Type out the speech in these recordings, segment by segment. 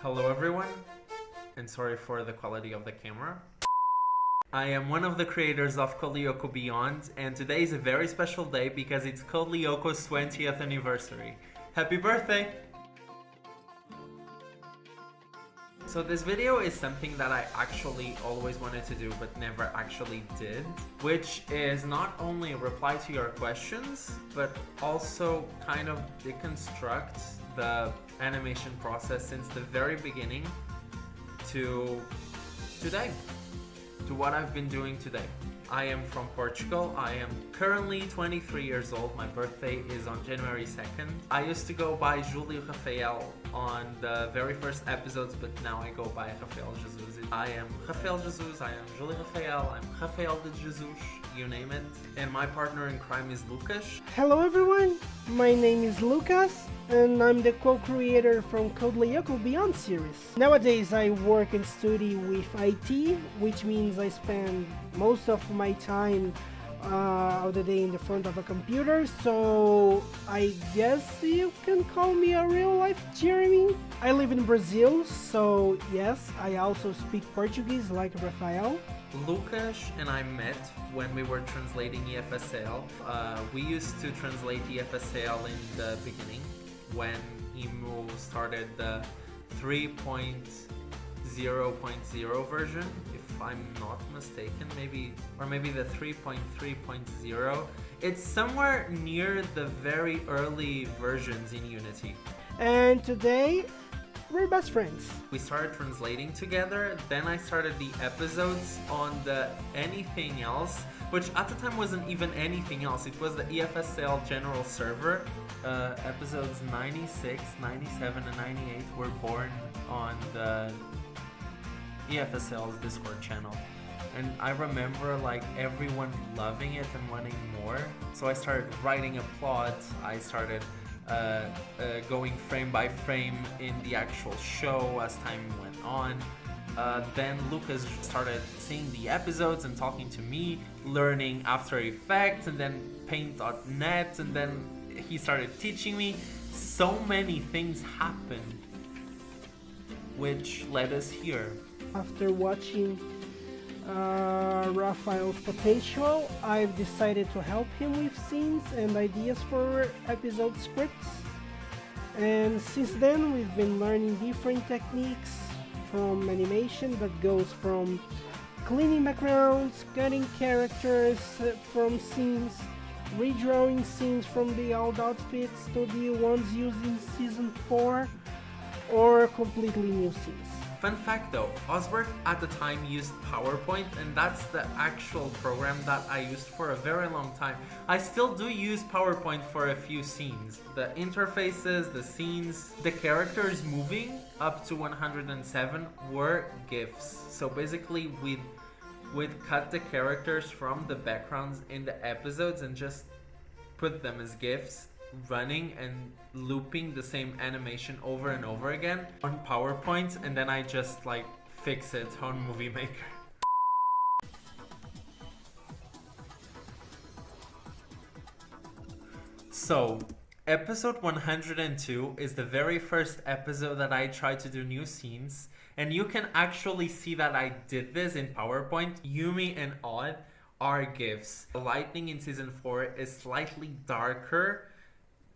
Hello everyone, and sorry for the quality of the camera. I am one of the creators of Code Lyoko Beyond, and today is a very special day because it's Code Lyoko's 20th anniversary. Happy birthday! So this video is something that I actually always wanted to do but never actually did, which is not only reply to your questions, but also kind of deconstruct the animation process since the very beginning to today, to what I've been doing today. I am from Portugal. I am currently 23 years old. My birthday is on January 2nd. I used to go by Júlio Rafael on the very first episodes, but now I go by Rafael Jesus. I am Rafael Jesus, I am Júlio Rafael, I'm Rafael de Jesus, you name it. And my partner in crime is Lucas. Hello everyone, my name is Lucas and I'm the co-creator from Code Lyoko Beyond series. Nowadays I work and study with IT, which means I spend most of my time of the day in the front of a computer, so I guess you can call me a real life Jeremy. I live in Brazil, so yes, I also speak Portuguese like Rafael. Lucas and I met when we were translating EFSL. We used to translate EFSL in the beginning when EMU started the 3.0.0 version, if I'm not mistaken, maybe the 3.3.0. It's somewhere near the very early versions in Unity. And today, we're best friends. We started translating together, then I started the episodes on the anything else, which at the time wasn't even anything else, it was the EFSL general server. Episodes 96, 97, and 98 were born on the EFSL's Discord channel. And I remember like everyone loving it and wanting more. So I started writing a plot, I started going frame by frame in the actual show as time went on. Then Lucas started seeing the episodes and talking to me, learning After Effects and then Paint.net, and then he started teaching me. So many things happened, which led us here. After watching Raphael's potential, I've decided to help him with scenes and ideas for episode scripts. And since then, we've been learning different techniques from animation that goes from cleaning backgrounds, cutting characters from scenes, redrawing scenes from the old outfits to the ones used in season 4, or completely new scenes. Fun fact though, Osbert at the time used PowerPoint, and that's the actual program that I used for a very long time. I still do use PowerPoint for a few scenes. The interfaces, the scenes, the characters moving up to 107 were GIFs. So basically we'd cut the characters from the backgrounds in the episodes and just put them as GIFs, running and looping the same animation over and over again on PowerPoint, and then I just like fix it on Movie Maker. So, episode 102 is the very first episode that I tried to do new scenes, and you can actually see that I did this in PowerPoint. Yumi and Odd are GIFs. The lightning in season 4 is slightly darker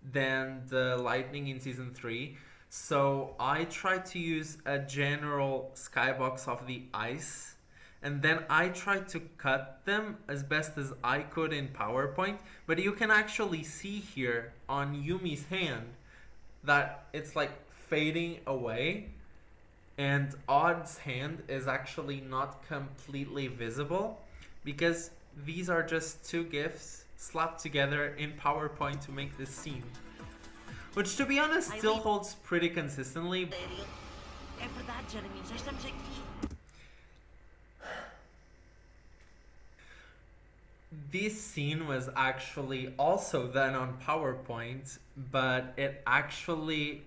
than the lightning in season 3, so I tried to use a general skybox of the ice, and then I tried to cut them as best as I could in PowerPoint. But you can actually see here on Yumi's hand that it's like fading away, and Odd's hand is actually not completely visible because these are just two GIFs slapped together in PowerPoint to make this scene, which to be honest still holds pretty consistently. É verdade, Jeremy, já estamos aqui. This scene was actually also done on PowerPoint, but it actually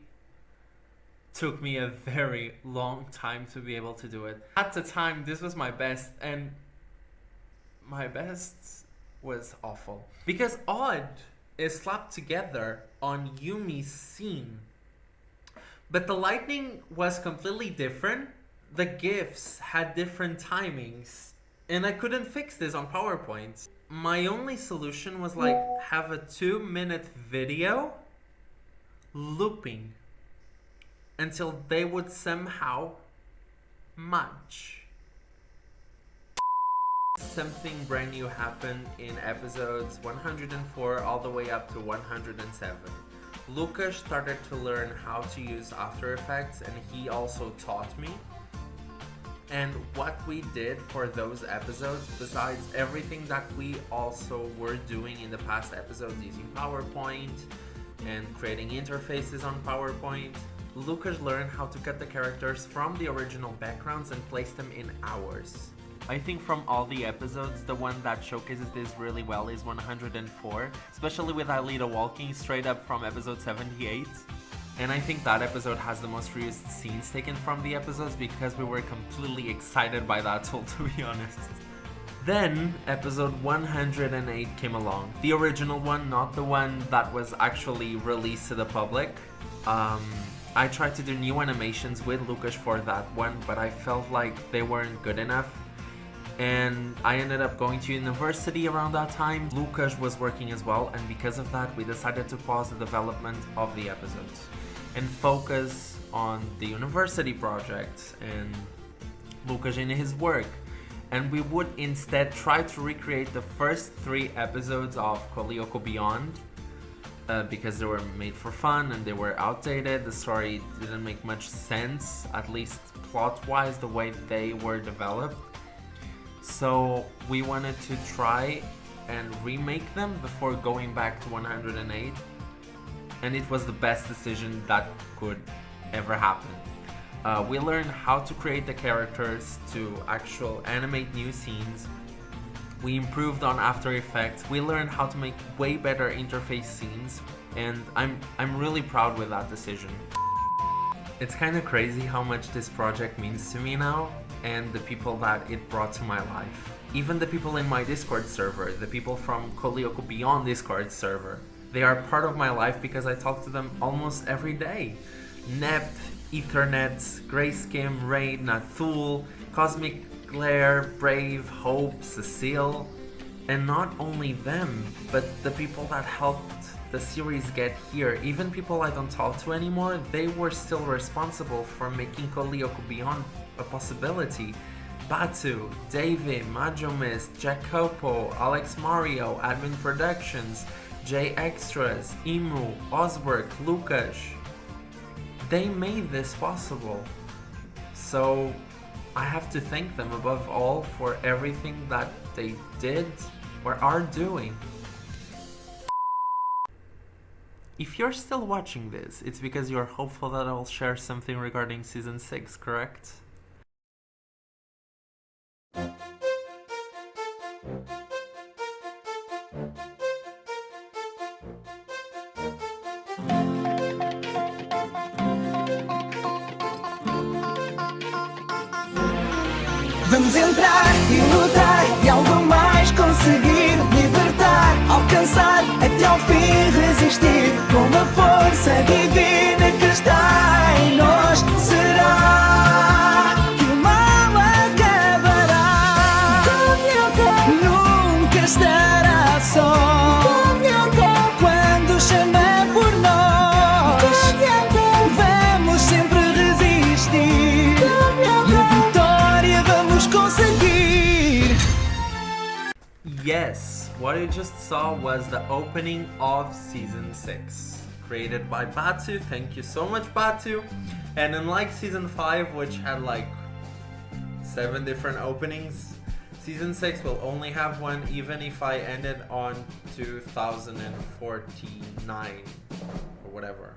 took me a very long time to be able to do it. At the time, this was my best, and my best was awful. Because Odd is slapped together on Yumi's scene. But the lightning was completely different. The GIFs had different timings. And I couldn't fix this on PowerPoint. My only solution was like have a 2-minute video looping until they would somehow match. Something brand new happened in episodes 104 all the way up to 107. Lucas started to learn how to use After Effects, and he also taught me. And what we did for those episodes, besides everything that we also were doing in the past episodes using PowerPoint and creating interfaces on PowerPoint, Lucas learned how to cut the characters from the original backgrounds and place them in ours. I think from all the episodes, the one that showcases this really well is 104, especially with Alita walking straight up from episode 78. And I think that episode has the most reused scenes taken from the episodes because we were completely excited by that tool, to be honest. Then, episode 108 came along. The original one, not the one that was actually released to the public. I tried to do new animations with Lucas for that one, but I felt like they weren't good enough. And I ended up going to university around that time. Lucas was working as well, and because of that, we decided to pause the development of the episodes and focus on the university project and Lucas in his work. And we would instead try to recreate the first 3 episodes of Code Lyoko Beyond because they were made for fun and they were outdated. The story didn't make much sense, at least plot-wise, the way they were developed. So we wanted to try and remake them before going back to 108, and it was the best decision that could ever happen. We learned how to create the characters, to actually animate new scenes. We improved on After Effects. We learned how to make way better interface scenes, and I'm really proud with that decision. It's kind of crazy how much this project means to me now, and the people that it brought to my life. Even the people in my Discord server, the people from Code Lyoko Beyond Discord server, they are part of my life because I talk to them almost every day. Nep, Ethernet, Grayskim, Raid, Nathul, Cosmic Glare, Brave, Hope, Cecile. And not only them, but the people that helped the series get here, even people I don't talk to anymore, they were still responsible for making Code Lyoko Beyond a possibility. Batu, David, Majomist, Jacopo, Alex Mario, Admin Productions, J Extras, Imu, Osberg, Lucas. They made this possible. So I have to thank them above all for everything that they did or are doing. If you're still watching this, it's because you're hopeful that I'll share something regarding Season 6, correct? Vamos entrar e lutar e algo mais conseguir, libertar, alcançar, até ao fim resistir, com a força divina que está em nós. Será que o mal acabará? Nunca estará só. Quando chama por nós, vamos sempre resistir. Yes, what you just saw was the opening of Season 6, created by Batu. Thank you so much, Batu. And unlike Season 5, which had like 7 different openings, Season 6 will only have one, even if I ended on 2049 or whatever.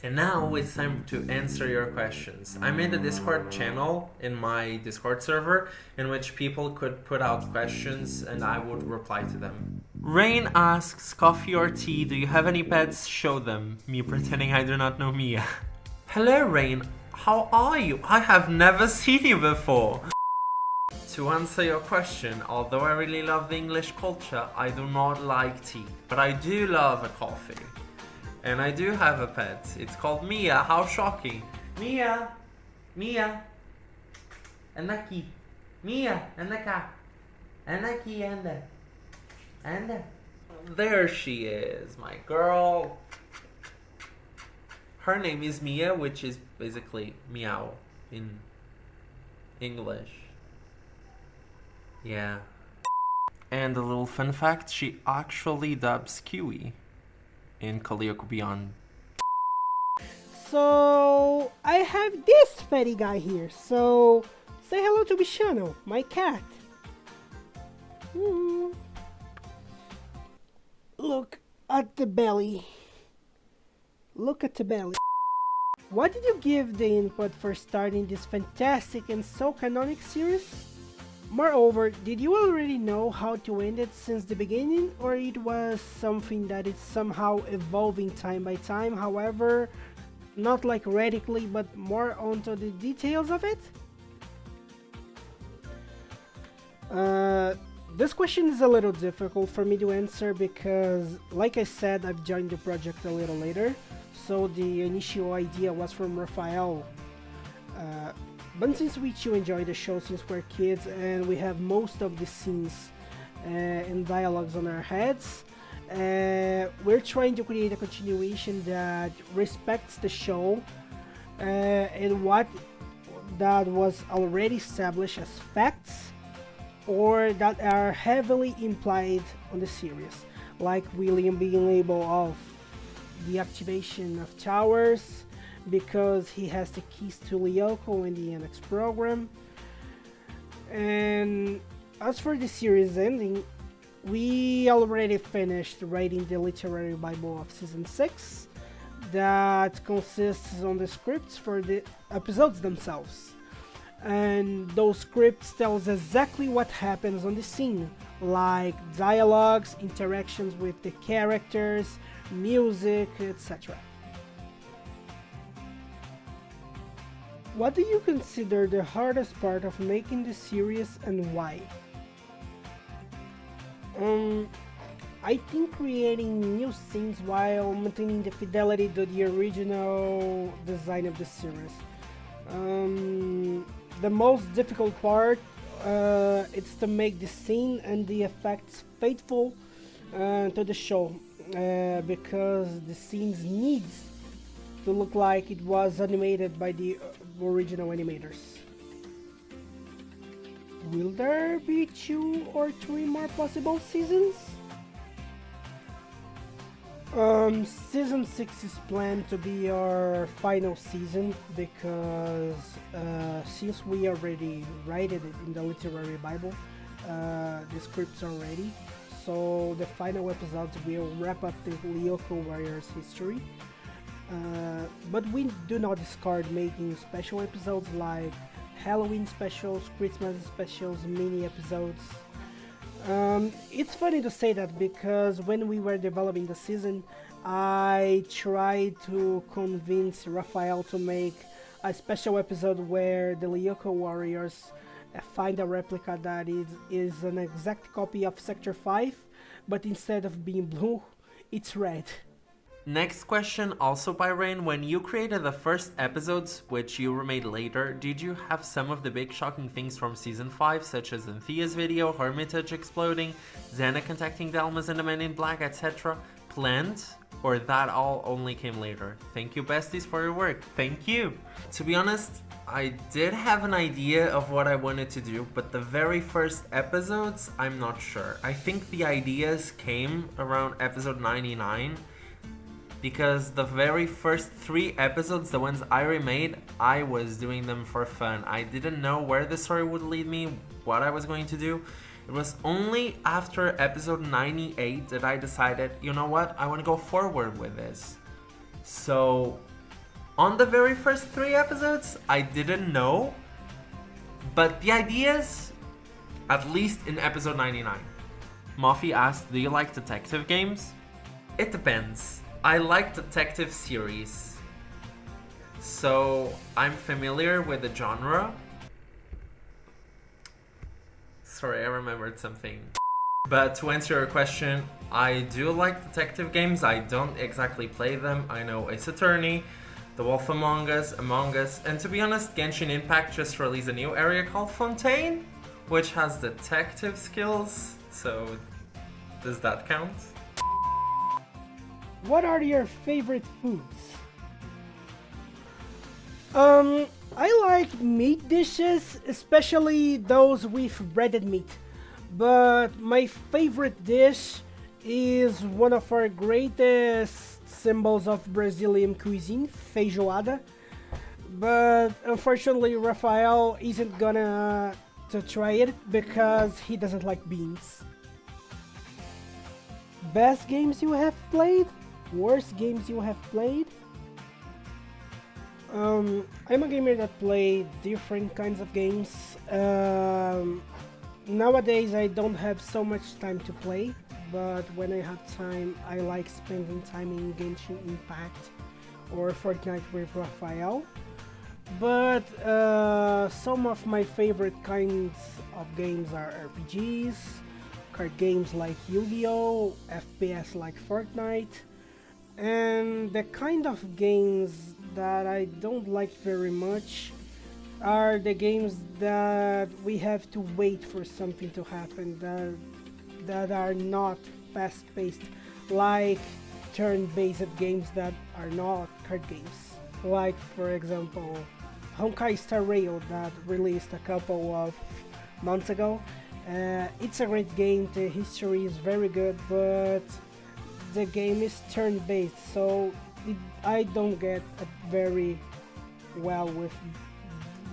And now it's time to answer your questions. I made a Discord channel in my Discord server in which people could put out questions and I would reply to them. Rain asks, coffee or tea, do you have any pets? Show them. Me pretending I do not know Mia. Hello Rain, how are you? I have never seen you before. To answer your question, although I really love the English culture, I do not like tea, but I do love a coffee. And I do have a pet. It's called Mia. How shocking. Mia. Mia. Anda aqui. Mia, anda cá. Anda aqui, anda. Anda. There she is, my girl. Her name is Mia, which is basically meow in English. Yeah. And a little fun fact, she actually dubs Kiwi in Code Lyoko Beyond. So I have this fatty guy here. So say hello to Bishano, my cat. Look at the belly. Look at the belly. What did you give the input for starting this fantastic and so canonic series? Moreover, did you already know how to end it since the beginning, or it was something that is somehow evolving time by time, however, not like radically, but more onto the details of it? This question is a little difficult for me to answer because, like I said, I've joined the project a little later, so the initial idea was from Raphael. But since we two enjoy the show since we're kids and we have most of the scenes and dialogues on our heads, we're trying to create a continuation that respects the show and what that was already established as facts or that are heavily implied on the series, like William being able of the activation of towers because he has the keys to Lyoko in the NX program. And as for the series ending, we already finished writing the literary bible of season 6 that consists on the scripts for the episodes themselves. And those scripts tells exactly what happens on the scene, like dialogues, interactions with the characters, music, etc. What do you consider the hardest part of making the series and why? I think creating new scenes while maintaining the fidelity to the original design of the series. The most difficult part is to make the scene and the effects faithful to the show because the scenes need to look like it was animated by the original animators. Will there be 2 or 3 more possible seasons? Season 6 is planned to be our final season because since we already wrote it in the literary bible, the scripts are ready, so the final episodes will wrap up the Lyoko Warriors history. But we do not discard making special episodes like Halloween specials, Christmas specials, mini episodes. It's funny to say that because when we were developing the season, I tried to convince Raphael to make a special episode where the Lyoko Warriors find a replica that is an exact copy of Sector 5, but instead of being blue, it's red. Next question, also by Rain. When you created the first episodes, which you remade later, did you have some of the big shocking things from Season 5, such as Zenthons video, Hermitage exploding, Xana contacting Dalmas and the Men in Black, etc., planned? Or that all only came later? Thank you, besties, for your work. Thank you! To be honest, I did have an idea of what I wanted to do, but the very first episodes, I'm not sure. I think the ideas came around episode 99, because the very first 3 episodes, the ones I remade, I was doing them for fun. I didn't know where the story would lead me, what I was going to do. It was only after episode 98 that I decided, you know what, I want to go forward with this. So, on the very first 3 episodes, I didn't know, but the ideas, at least in episode 99. Moffy asked, do you like detective games? It depends. I like detective series, so I'm familiar with the genre. Sorry, I remembered something. But to answer your question, I do like detective games. I don't exactly play them. I know Ace Attorney, The Wolf Among Us, and to be honest, Genshin Impact just released a new area called Fontaine, which has detective skills. So, does that count? What are your favorite foods? I like meat dishes, especially those with breaded meat. But my favorite dish is one of our greatest symbols of Brazilian cuisine, feijoada. But unfortunately, Rafael isn't gonna to try it because he doesn't like beans. Best games you have played? Worst games you have played? I'm a gamer that play different kinds of games. Nowadays I don't have so much time to play, but when I have time, I like spending time in Genshin Impact or Fortnite with Rafael. But some of my favorite kinds of games are RPGs, card games like Yu-Gi-Oh!, FPS like Fortnite, and the kind of games that I don't like very much are the games that we have to wait for something to happen, that are not fast-paced, like turn-based games that are not card games. Like, for example, Honkai Star Rail that released a couple of months ago. It's a great game, the history is very good, but the game is turn-based, so I don't get very well with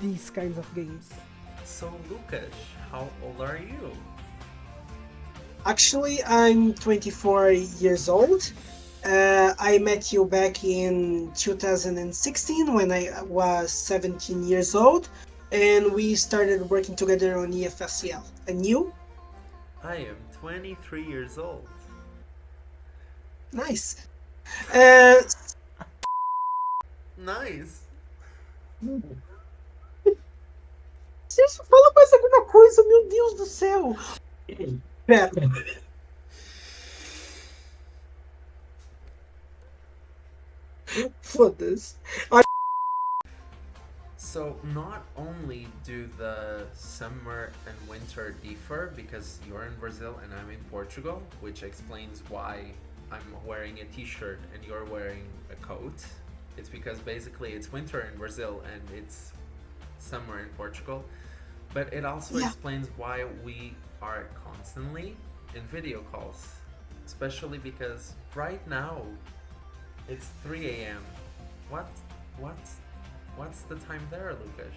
these kinds of games. So, Lucas, how old are you? Actually, I'm 24 years old. I met you back in 2016 when I was 17 years old, and we started working together on EFSCL. And you? I am 23 years old. Nice. Nice. Celso, fala mais alguma coisa, meu Deus do céu! Pera. Foda-se. So not only do the summer and winter differ because you're in Brazil and I'm in Portugal, which explains why I'm wearing a t-shirt and you're wearing a coat. It's because basically it's winter in Brazil and it's summer in Portugal. But it also explains why we are constantly in video calls. Especially because right now it's 3 a.m. What's the time there, Lucas?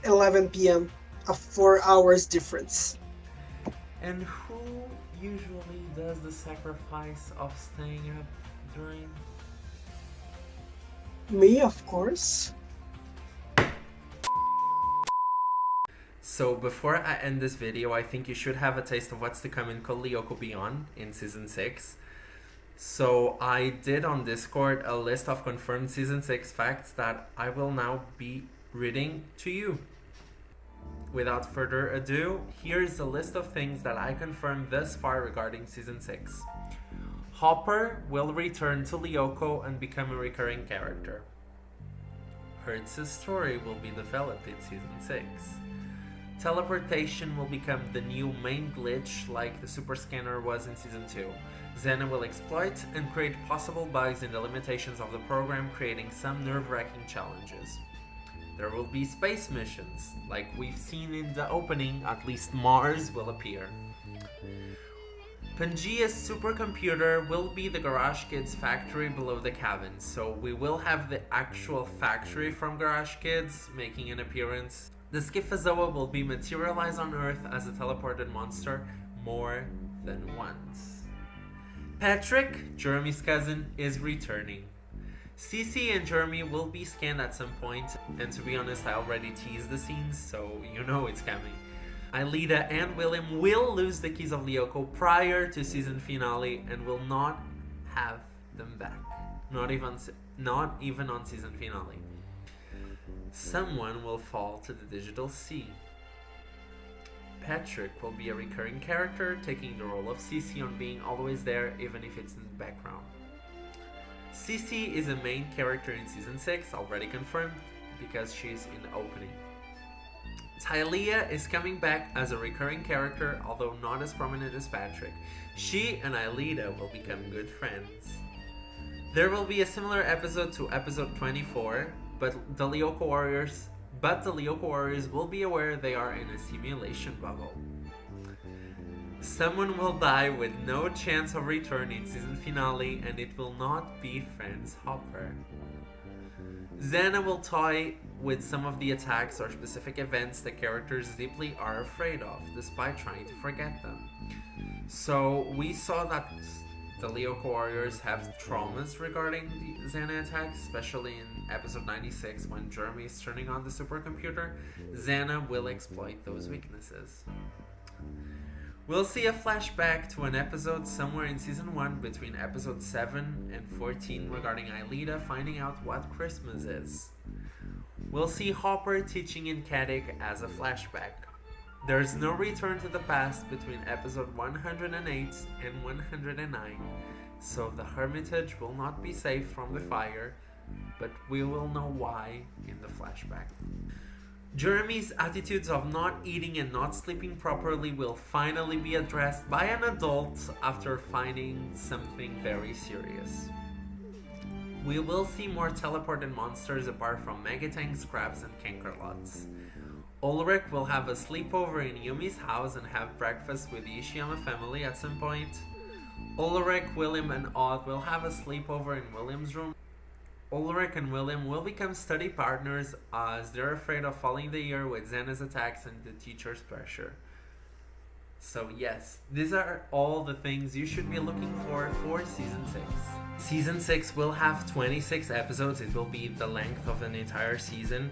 11 p.m. A 4 hours difference. And who usually does the sacrifice of staying up during? Me, of course. So before I end this video, I think you should have a taste of what's to come in Code Lyoko Beyond in Season 6. So I did on Discord a list of confirmed Season 6 facts that I will now be reading to you. Without further ado, here's a list of things that I confirmed thus far regarding Season 6. Hopper will return to Lyoko and become a recurring character. Hertz's story will be developed in Season 6. Teleportation will become the new main glitch like the super scanner was in Season 2. Xena will exploit and create possible bugs in the limitations of the program, creating some nerve-wracking challenges. There will be space missions, like we've seen in the opening, at least Mars will appear. Pangea's supercomputer will be the Garage Kids factory below the cabin, so we will have the actual factory from Garage Kids making an appearance. The Schifozoa will be materialized on Earth as a teleported monster more than once. Patrick, Jeremy's cousin, is returning. Cece and Jeremy will be scanned at some point, and to be honest, I already teased the scenes, so you know it's coming. Aelita and William will lose the keys of Lyoko prior to season finale and will not have them back. Not even on season finale. Someone will fall to the digital sea. Patrick will be a recurring character, taking the role of Cece on being always there, even if it's in the background. Cece is a main character in Season 6, already confirmed, because she's in the opening. Tylea is coming back as a recurring character, although not as prominent as Patrick. She and Aelita will become good friends. There will be a similar episode to episode 24, but the Lyoko Warriors will be aware they are in a simulation bubble. Someone will die with no chance of return in season finale, and it will not be Franz Hopper. Xana will toy with some of the attacks or specific events the characters deeply are afraid of, despite trying to forget them. So we saw that the Lyoko Warriors have traumas regarding the Xana attacks, especially in episode 96 when Jeremy is turning on the supercomputer. Xana will exploit those weaknesses. We'll see a flashback to an episode somewhere in season 1 between episode 7 and 14 regarding Aelita finding out what Christmas is. We'll see Hopper teaching in Kadik as a flashback. There's no return to the past between episode 108 and 109, so the Hermitage will not be safe from the fire, but we will know why in the flashback. Jeremy's attitudes of not eating and not sleeping properly will finally be addressed by an adult after finding something very serious. We will see more teleported monsters apart from Megatanks, Crabs, and Cankerlots. Ulrich will have a sleepover in Yumi's house and have breakfast with the Ishiyama family at some point. Ulrich, William, and Odd will have a sleepover in William's room. Ulrich and William will become study partners as they're afraid of falling the year with Xana's attacks and the teacher's pressure. So yes, these are all the things you should be looking for Season 6. Season 6 will have 26 episodes. It will be the length of an entire season,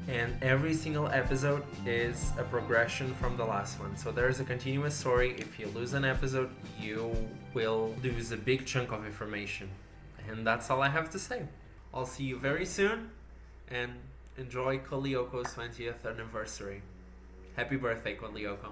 and every single episode is a progression from the last one. So there's a continuous story. If you lose an episode, you will lose a big chunk of information. And that's all I have to say. I'll see you very soon, and enjoy Code Lyoko's 20th anniversary. Happy birthday, Code Lyoko.